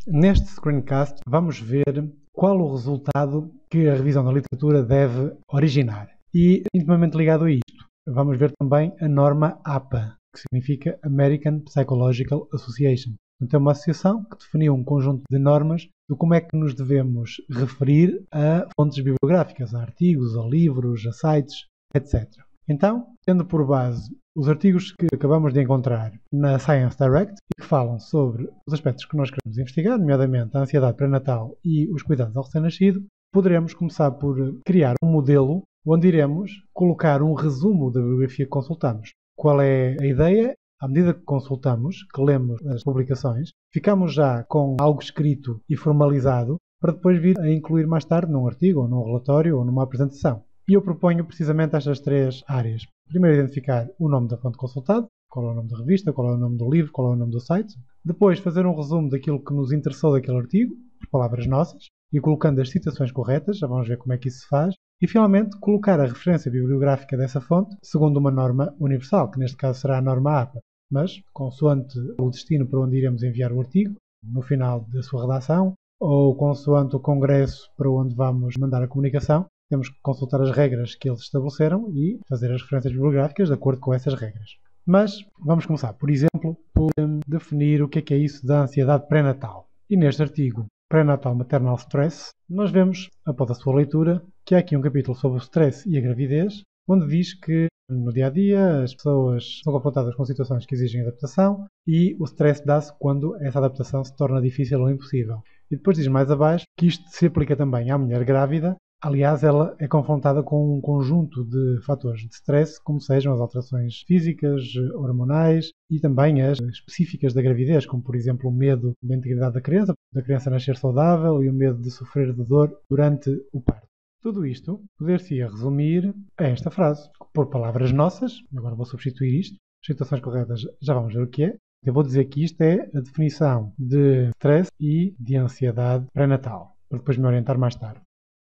Neste screencast vamos ver qual o resultado que a revisão da literatura deve originar. E, intimamente ligado a isto, vamos ver também a norma APA, que significa American Psychological Association. Então, é uma associação que definiu um conjunto de normas de como é que nos devemos referir a fontes bibliográficas, a artigos, a livros, a sites, etc. Então, tendo por base os artigos que acabamos de encontrar na Science Direct e que falam sobre os aspectos que nós queremos investigar, nomeadamente a ansiedade pré-natal e os cuidados ao recém-nascido, poderemos começar por criar um modelo onde iremos colocar um resumo da bibliografia que consultamos. Qual é a ideia? À medida que consultamos, que lemos as publicações, ficamos já com algo escrito e formalizado para depois vir a incluir mais tarde num artigo, ou num relatório, ou numa apresentação. E eu proponho precisamente estas três áreas. Primeiro, identificar o nome da fonte consultada, qual é o nome da revista, qual é o nome do livro, qual é o nome do site. Depois, fazer um resumo daquilo que nos interessou daquele artigo, por palavras nossas, e colocando as citações corretas, já vamos ver como é que isso se faz. E, finalmente, colocar a referência bibliográfica dessa fonte segundo uma norma universal, que neste caso será a norma APA. Mas, consoante o destino para onde iremos enviar o artigo, no final da sua redação, ou consoante o congresso para onde vamos mandar a comunicação, temos que consultar as regras que eles estabeleceram e fazer as referências bibliográficas de acordo com essas regras. Mas vamos começar, por exemplo, por definir o que é isso da ansiedade pré-natal. E neste artigo, Prenatal Maternal Stress, nós vemos, após a sua leitura, que há aqui um capítulo sobre o stress e a gravidez, onde diz que no dia-a-dia as pessoas são confrontadas com situações que exigem adaptação e o stress dá-se quando essa adaptação se torna difícil ou impossível. E depois diz mais abaixo que isto se aplica também à mulher grávida. Aliás, ela é confrontada com um conjunto de fatores de stress, como sejam as alterações físicas, hormonais e também as específicas da gravidez, como por exemplo o medo da integridade da criança nascer saudável e o medo de sofrer de dor durante o parto. Tudo isto poder-se resumir a esta frase, por palavras nossas, agora vou substituir isto, as citações corretas já vamos ver o que é. Eu vou dizer que isto é a definição de stress e de ansiedade pré-natal, para depois me orientar mais tarde.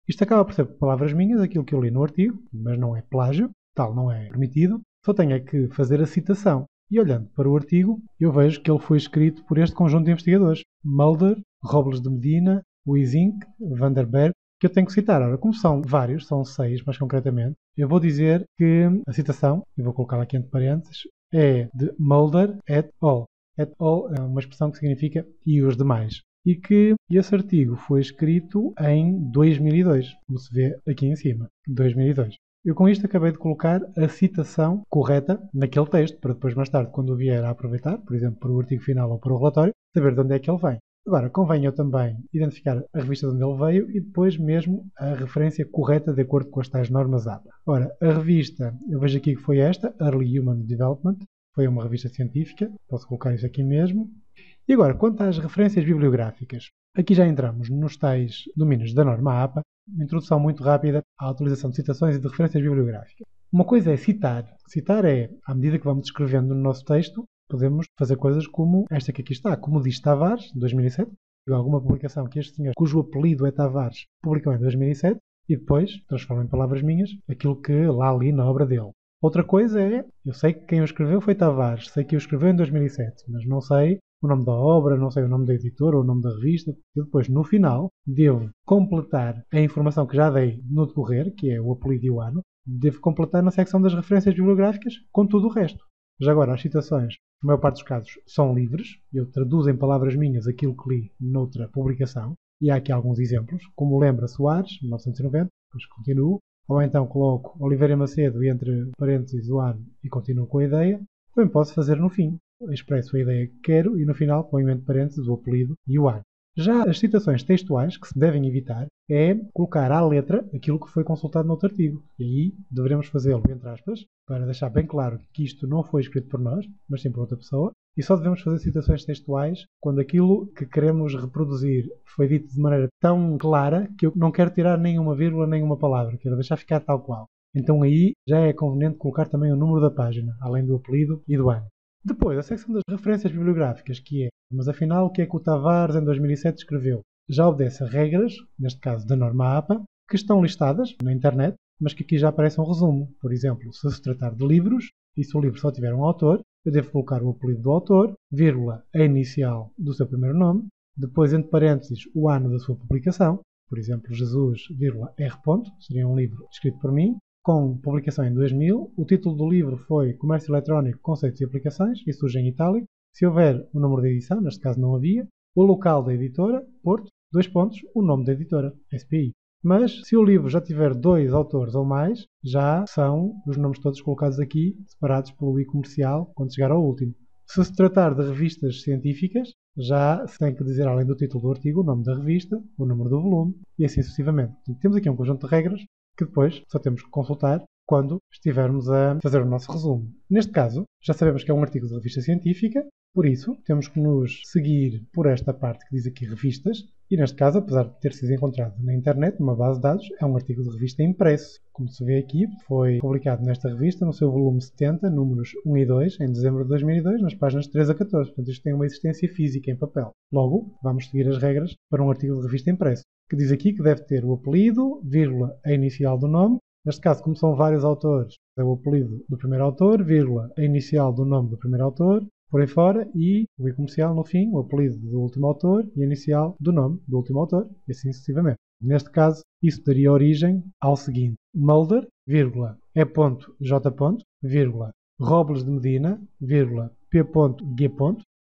Isto acaba por ser palavras minhas, aquilo que eu li no artigo, mas não é plágio, tal não é permitido, só tenho é que fazer a citação. E olhando para o artigo, eu vejo que ele foi escrito por este conjunto de investigadores, Mulder, Robles de Medina, Huizink, Van der Berg, que eu tenho que citar. Ora, como são vários, são 6 mais concretamente, eu vou dizer que a citação, e vou colocar aqui entre parênteses, é de Mulder et al. Et al é uma expressão que significa e os demais. E que esse artigo foi escrito em 2002, como se vê aqui em cima, 2002. Eu com isto acabei de colocar a citação correta naquele texto, para depois mais tarde, quando o vier a aproveitar, por exemplo, para o artigo final ou para o relatório, saber de onde é que ele vem. Agora, convém eu também identificar a revista de onde ele veio e depois mesmo a referência correta de acordo com as tais normas APA. Ora, a revista, eu vejo aqui que foi esta, Early Human Development, foi uma revista científica, posso colocar isso aqui mesmo. E agora, quanto às referências bibliográficas, aqui já entramos nos tais domínios da norma APA, uma introdução muito rápida à utilização de citações e de referências bibliográficas. Uma coisa é citar. Citar é, à medida que vamos descrevendo no nosso texto, podemos fazer coisas como esta que aqui está, como diz Tavares, 2007, alguma publicação que este senhor, cujo apelido é Tavares, publicou em 2007, e depois transforma em palavras minhas aquilo que lá li na obra dele. Outra coisa é, eu sei que quem o escreveu foi Tavares, sei que o escreveu em 2007, mas não sei o nome da obra, não sei o nome da editora, ou o nome da revista. E depois, no final, devo completar a informação que já dei no decorrer, que é o apelido e o ano, devo completar na secção das referências bibliográficas com tudo o resto. Já agora, as citações, na maior parte dos casos, são livres. Eu traduzo em palavras minhas aquilo que li noutra publicação. E há aqui alguns exemplos, como Lembra Soares, 1990, depois continuo. Ou então coloco Oliveira Macedo entre parênteses o ano e continuo com a ideia. Também posso fazer no fim. Expresso a ideia que quero e no final ponho entre parênteses o apelido e o ano. Já as citações textuais que se devem evitar é colocar à letra aquilo que foi consultado no outro artigo. E aí deveremos fazê-lo entre aspas, para deixar bem claro que isto não foi escrito por nós, mas sim por outra pessoa. E só devemos fazer citações textuais quando aquilo que queremos reproduzir foi dito de maneira tão clara que eu não quero tirar nenhuma vírgula, nenhuma palavra. Quero deixar ficar tal qual. Então aí já é conveniente colocar também o número da página, além do apelido e do ano. Depois, a secção das referências bibliográficas, que é, mas afinal, o que é que o Tavares em 2007 escreveu? Já obedece a regras, neste caso da norma APA, que estão listadas na internet, mas que aqui já aparece um resumo. Por exemplo, se tratar de livros, e se o livro só tiver um autor, eu devo colocar o apelido do autor, vírgula, a inicial do seu primeiro nome, depois entre parênteses o ano da sua publicação, por exemplo, Jesus, R. seria um livro escrito por mim, com publicação em 2000. O título do livro foi Comércio Eletrónico, Conceitos e Aplicações, e surge em itálico. Se houver o número de edição, neste caso não havia, o local da editora, Porto, o nome da editora, SPI. Mas se o livro já tiver 2 autores ou mais, já são os nomes todos colocados aqui, separados pelo I comercial, quando chegar ao último. Se se tratar de revistas científicas, já se tem que dizer, além do título do artigo, o nome da revista, o número do volume e assim sucessivamente. Então, temos aqui um conjunto de regras que depois só temos que consultar quando estivermos a fazer o nosso resumo. Neste caso, já sabemos que é um artigo de revista científica, por isso temos que nos seguir por esta parte que diz aqui revistas, e neste caso, apesar de ter sido encontrado na internet, numa base de dados, é um artigo de revista impresso. Como se vê aqui, foi publicado nesta revista, no seu volume 70, números 1 e 2, em dezembro de 2002, nas páginas 3 a 14. Portanto, isto tem uma existência física em papel. Logo, vamos seguir as regras para um artigo de revista impresso, que diz aqui que deve ter o apelido, vírgula, a inicial do nome. Neste caso, como são vários autores, é o apelido do primeiro autor, vírgula, a inicial do nome do primeiro autor, por aí fora, e o I comercial no fim, o apelido do último autor e a inicial do nome do último autor, e assim sucessivamente. Neste caso, isso daria origem ao seguinte: Mulder, vírgula, E.J. vírgula, Robles de Medina, vírgula, P.G.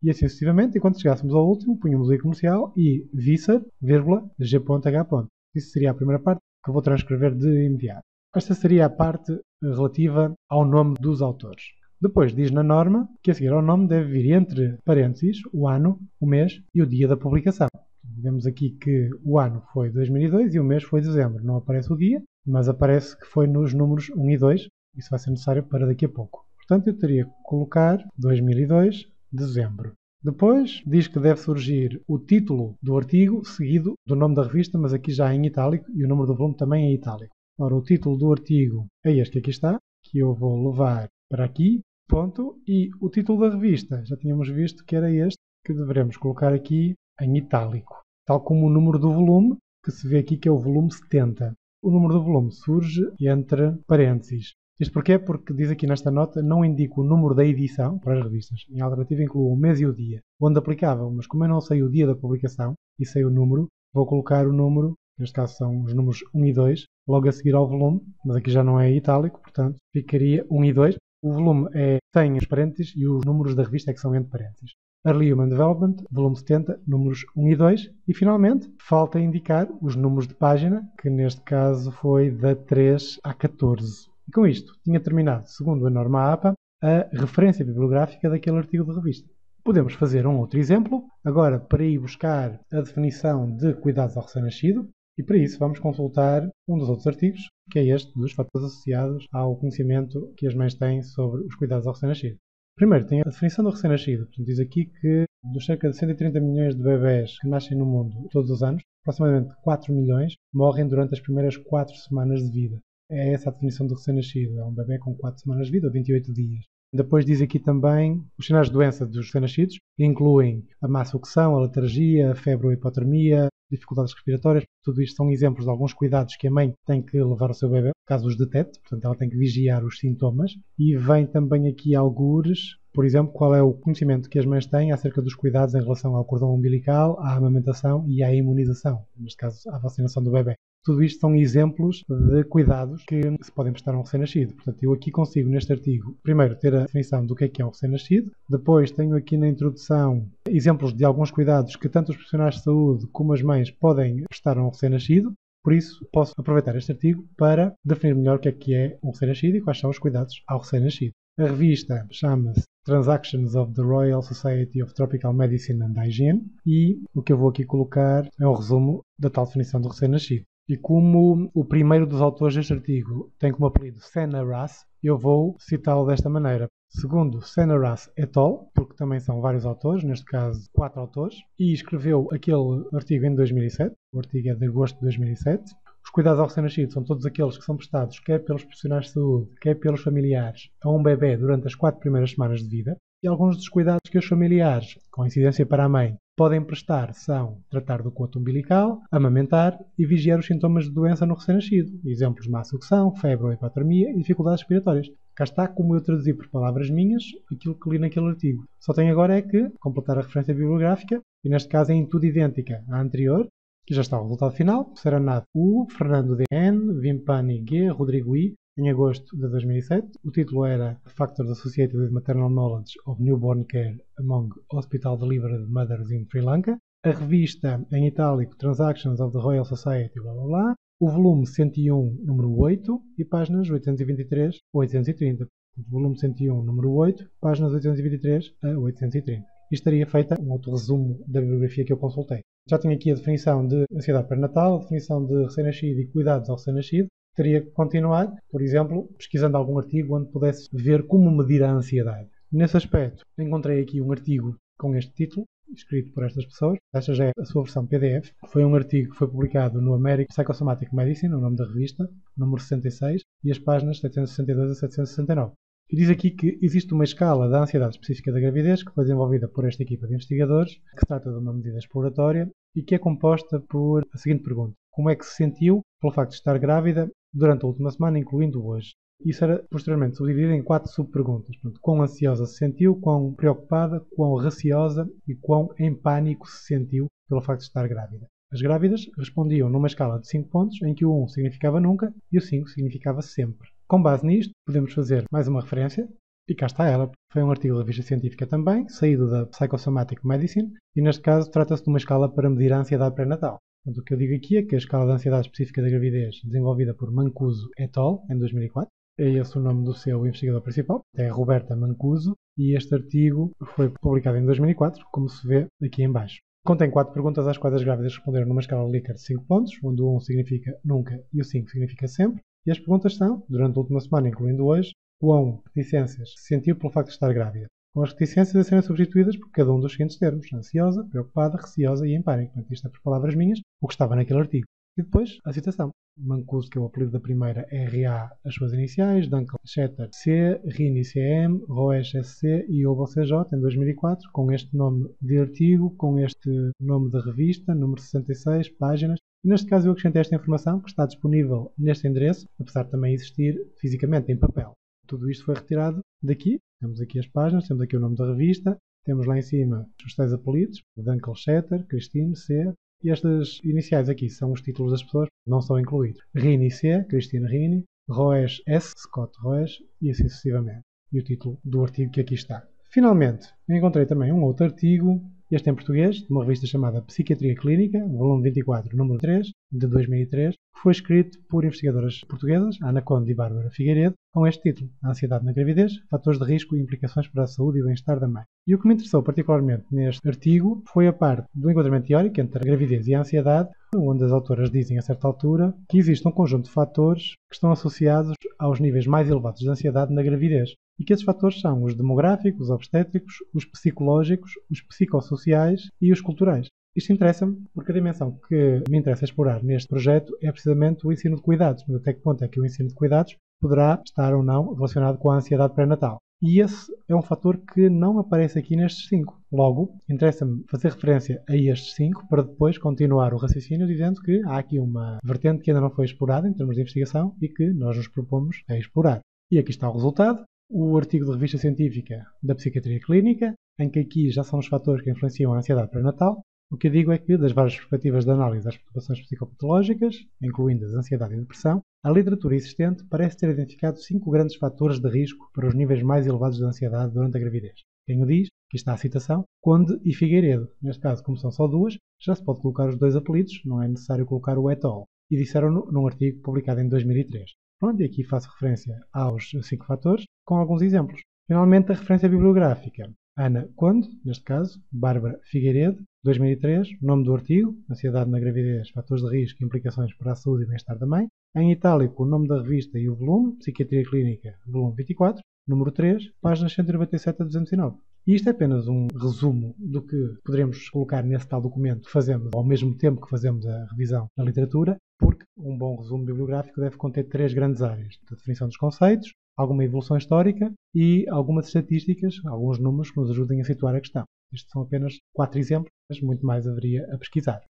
e assim sucessivamente, e quando chegássemos ao último, punhamos o I comercial e Visser, vírgula, G.H. Isso seria a primeira parte que eu vou transcrever de imediato. Esta seria a parte relativa ao nome dos autores. Depois diz na norma que a seguir ao nome deve vir entre parênteses o ano, o mês e o dia da publicação. Vemos aqui que o ano foi 2002 e o mês foi dezembro. Não aparece o dia, mas aparece que foi nos números 1 e 2. Isso vai ser necessário para daqui a pouco. Portanto, eu teria que colocar 2002, dezembro. Depois diz que deve surgir o título do artigo seguido do nome da revista, mas aqui já em itálico, e o número do volume também em itálico. Ora, o título do artigo é este que aqui está, que eu vou levar para aqui, ponto, e o título da revista, já tínhamos visto que era este, que deveremos colocar aqui em itálico, tal como o número do volume, que se vê aqui que é o volume 70. O número do volume surge entre parênteses. Isto porquê? Porque diz aqui nesta nota, não indica o número da edição para as revistas. Em alternativa incluo o mês e o dia, onde aplicável, mas como eu não sei o dia da publicação e sei o número, vou colocar o número, neste caso são os números 1 e 2, logo a seguir ao volume, mas aqui já não é itálico, portanto ficaria 1 e 2. O volume tem os parênteses e os números da revista é que são entre parênteses. Early Human Development, volume 70, números 1 e 2. E finalmente, falta indicar os números de página, que neste caso foi da 3 à 14. E com isto, tinha terminado, segundo a norma APA, a referência bibliográfica daquele artigo de revista. Podemos fazer um outro exemplo, agora para ir buscar a definição de cuidados ao recém-nascido, e para isso vamos consultar um dos outros artigos, que é este dos fatores associados ao conhecimento que as mães têm sobre os cuidados ao recém-nascido. Primeiro, tem a definição do recém-nascido. Portanto, diz aqui que dos cerca de 130 milhões de bebés que nascem no mundo todos os anos, aproximadamente 4 milhões morrem durante as primeiras 4 semanas de vida. É essa a definição do recém-nascido. É um bebê com 4 semanas de vida, ou 28 dias. Depois diz aqui também os sinais de doença dos recém-nascidos, que incluem a má sucção, a letargia, a febre ou hipotermia, dificuldades respiratórias. Tudo isto são exemplos de alguns cuidados que a mãe tem que levar ao seu bebê, caso os detecte. Portanto, ela tem que vigiar os sintomas. E vem também aqui algures, por exemplo, qual é o conhecimento que as mães têm acerca dos cuidados em relação ao cordão umbilical, à amamentação e à imunização, neste caso, à vacinação do bebê. Tudo isto são exemplos de cuidados que se podem prestar a um recém-nascido. Portanto, eu aqui consigo, neste artigo, primeiro ter a definição do que é um recém-nascido. Depois tenho aqui na introdução exemplos de alguns cuidados que tanto os profissionais de saúde como as mães podem prestar a um recém-nascido. Por isso, posso aproveitar este artigo para definir melhor o que é um recém-nascido e quais são os cuidados ao recém-nascido. A revista chama-se Transactions of the Royal Society of Tropical Medicine and Hygiene e o que eu vou aqui colocar é um resumo da tal definição do recém-nascido. E como o primeiro dos autores deste artigo tem como apelido Senna Rass, eu vou citá-lo desta maneira. Segundo Senna Rass et al., porque também são vários autores, neste caso 4 autores, e escreveu aquele artigo em 2007, o artigo é de agosto de 2007. Os cuidados ao recém-nascido são todos aqueles que são prestados quer pelos profissionais de saúde, quer pelos familiares, a um bebê durante as 4 primeiras semanas de vida. E alguns dos cuidados que os familiares, com incidência para a mãe, podem prestar são tratar do coto umbilical, amamentar e vigiar os sintomas de doença no recém-nascido. Exemplos: má sucção, febre ou hipotermia e dificuldades respiratórias. cá está como eu traduzi por palavras minhas aquilo que li naquele artigo. Só tenho agora é que completar a referência bibliográfica, e neste caso é em tudo idêntica à anterior, que já está o resultado final. Serenade U, Fernando D.N., Vimpani G, Rodrigo I, em agosto de 2007. O título era Factors Associated with Maternal Knowledge of Newborn Care Among Hospital Delivered Mothers in Sri Lanka. A revista, em itálico, Transactions of the Royal Society, blá blá blá. O volume 101, número 8, e páginas 823 a 830. Volume 101, número 8, páginas 823 a 830. E estaria feita um outro resumo da bibliografia que eu consultei. Já tenho aqui a definição de ansiedade pré-natal, a definição de recém-nascido e cuidados ao recém-nascido. Teria que continuar, por exemplo, pesquisando algum artigo onde pudesse ver como medir a ansiedade. Nesse aspecto, encontrei aqui um artigo com este título, escrito por estas pessoas. Esta já é a sua versão PDF. Foi um artigo que foi publicado no American Psychosomatic Medicine, o nome da revista, número 66, e as páginas 762 a 769. E diz aqui que existe uma escala da ansiedade específica da gravidez que foi desenvolvida por esta equipa de investigadores, que se trata de uma medida exploratória e que é composta por a seguinte pergunta: como é que se sentiu pelo facto de estar grávida durante a última semana, incluindo hoje? Isso era posteriormente subdividido em 4 subperguntas. Portanto, quão ansiosa se sentiu, quão preocupada, quão receosa e quão em pânico se sentiu pelo facto de estar grávida. As grávidas respondiam numa escala de 5 pontos, em que o 1 significava nunca e o 5 significava sempre. Com base nisto, podemos fazer mais uma referência, e cá está ela. Foi um artigo da revista científica também, saído da Psychosomatic Medicine, e neste caso trata-se de uma escala para medir a ansiedade pré-natal. Portanto, o que eu digo aqui é que a escala de ansiedade específica da gravidez, desenvolvida por Mancuso et al. Em 2004, é esse o nome do seu investigador principal, é Roberta Mancuso, e este artigo foi publicado em 2004, como se vê aqui em baixo. Contém 4 perguntas às quais as grávidas responderam numa escala Likert de 5 pontos, onde o 1 significa nunca e o 5 significa sempre. E as perguntas são, durante a última semana, incluindo hoje, quão reticências se sentiu pelo facto de estar grávida, com as reticências a serem substituídas por cada um dos seguintes termos: ansiosa, preocupada, receosa e em pânico. Portanto, isto é por palavras minhas, o que estava naquele artigo. E depois, a citação. Mancuso, que é o apelido da primeira, RA, as suas iniciais, Dunkel Schetter C, Rini CM, Roesch SC e Oval CJ, em 2004, com este nome de artigo, com este nome de revista, número 66, páginas. E neste caso eu acrescentei esta informação, que está disponível neste endereço, apesar de também existir fisicamente em papel. Tudo isto foi retirado daqui. Temos aqui as páginas, temos aqui o nome da revista, temos lá em cima os 6 apelidos, Dunkel Schetter, Christine C. E estas iniciais aqui são os títulos das pessoas, não são incluídos. Rini C, Christine Rini, Roesch S, Scott Roesch, e assim sucessivamente. E o título do artigo que aqui está. Finalmente, encontrei também um outro artigo, este em português, de uma revista chamada Psiquiatria Clínica, volume 24, número 3, de 2003, que foi escrito por investigadoras portuguesas, Ana Conde e Bárbara Figueiredo, com este título: A ansiedade na gravidez, fatores de risco e implicações para a saúde e bem-estar da mãe. E o que me interessou particularmente neste artigo foi a parte do enquadramento teórico entre a gravidez e a ansiedade, onde as autoras dizem a certa altura que existe um conjunto de fatores que estão associados aos níveis mais elevados de ansiedade na gravidez. E que esses fatores são os demográficos, os obstétricos, os psicológicos, os psicossociais e os culturais. Isto interessa-me porque a dimensão que me interessa explorar neste projeto é precisamente o ensino de cuidados. Mas até que ponto é que o ensino de cuidados poderá estar ou não relacionado com a ansiedade pré-natal? E esse é um fator que não aparece aqui nestes 5. Logo, interessa-me fazer referência a estes 5 para depois continuar o raciocínio dizendo que há aqui uma vertente que ainda não foi explorada em termos de investigação e que nós nos propomos a explorar. E aqui está o resultado. O artigo de revista científica da Psiquiatria Clínica, em que aqui já são os fatores que influenciam a ansiedade pré-natal. O que eu digo é que, das várias perspectivas de análise das perturbações psicopatológicas, incluindo a ansiedade e a depressão, a literatura existente parece ter identificado 5 grandes fatores de risco para os níveis mais elevados de ansiedade durante a gravidez. Quem o diz, aqui está a citação, Conde e Figueiredo. Neste caso, como são só 2, já se pode colocar os 2 apelidos, não é necessário colocar o et al. E disseram-no num artigo publicado em 2003. Pronto, e aqui faço referência aos 5 fatores, com alguns exemplos. Finalmente, a referência bibliográfica. Ana Conde, neste caso, Bárbara Figueiredo, 2003, nome do artigo, Ansiedade na gravidez, fatores de risco e implicações para a saúde e bem-estar da mãe. Em itálico, o nome da revista e o volume, Psiquiatria Clínica, volume 24, número 3, páginas 197 a 209. E isto é apenas um resumo do que poderemos colocar nesse tal documento que fazemos ao mesmo tempo que fazemos a revisão da literatura, porque um bom resumo bibliográfico deve conter 3 grandes áreas: a definição dos conceitos, alguma evolução histórica e algumas estatísticas, alguns números que nos ajudem a situar a questão. Estes são apenas 4 exemplos, mas muito mais haveria a pesquisar.